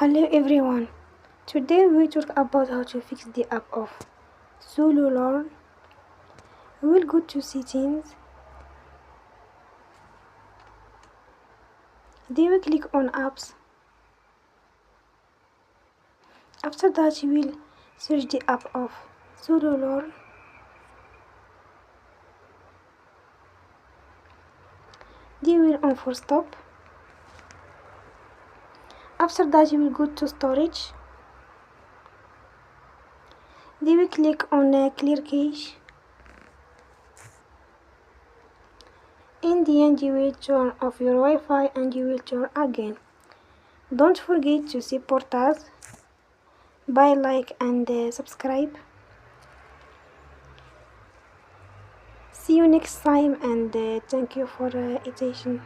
Hello everyone. Today we talk about how to fix the app of Sololearn. We will go to settings. Then we click on apps. After that you will search the app of Sololearn. Then we will on for stop. After that you will go to storage. Then we click on clear cache. In the end you will turn off your Wi-Fi and you will turn again. Don't forget to support us by like and subscribe. See you next time and thank you for attention.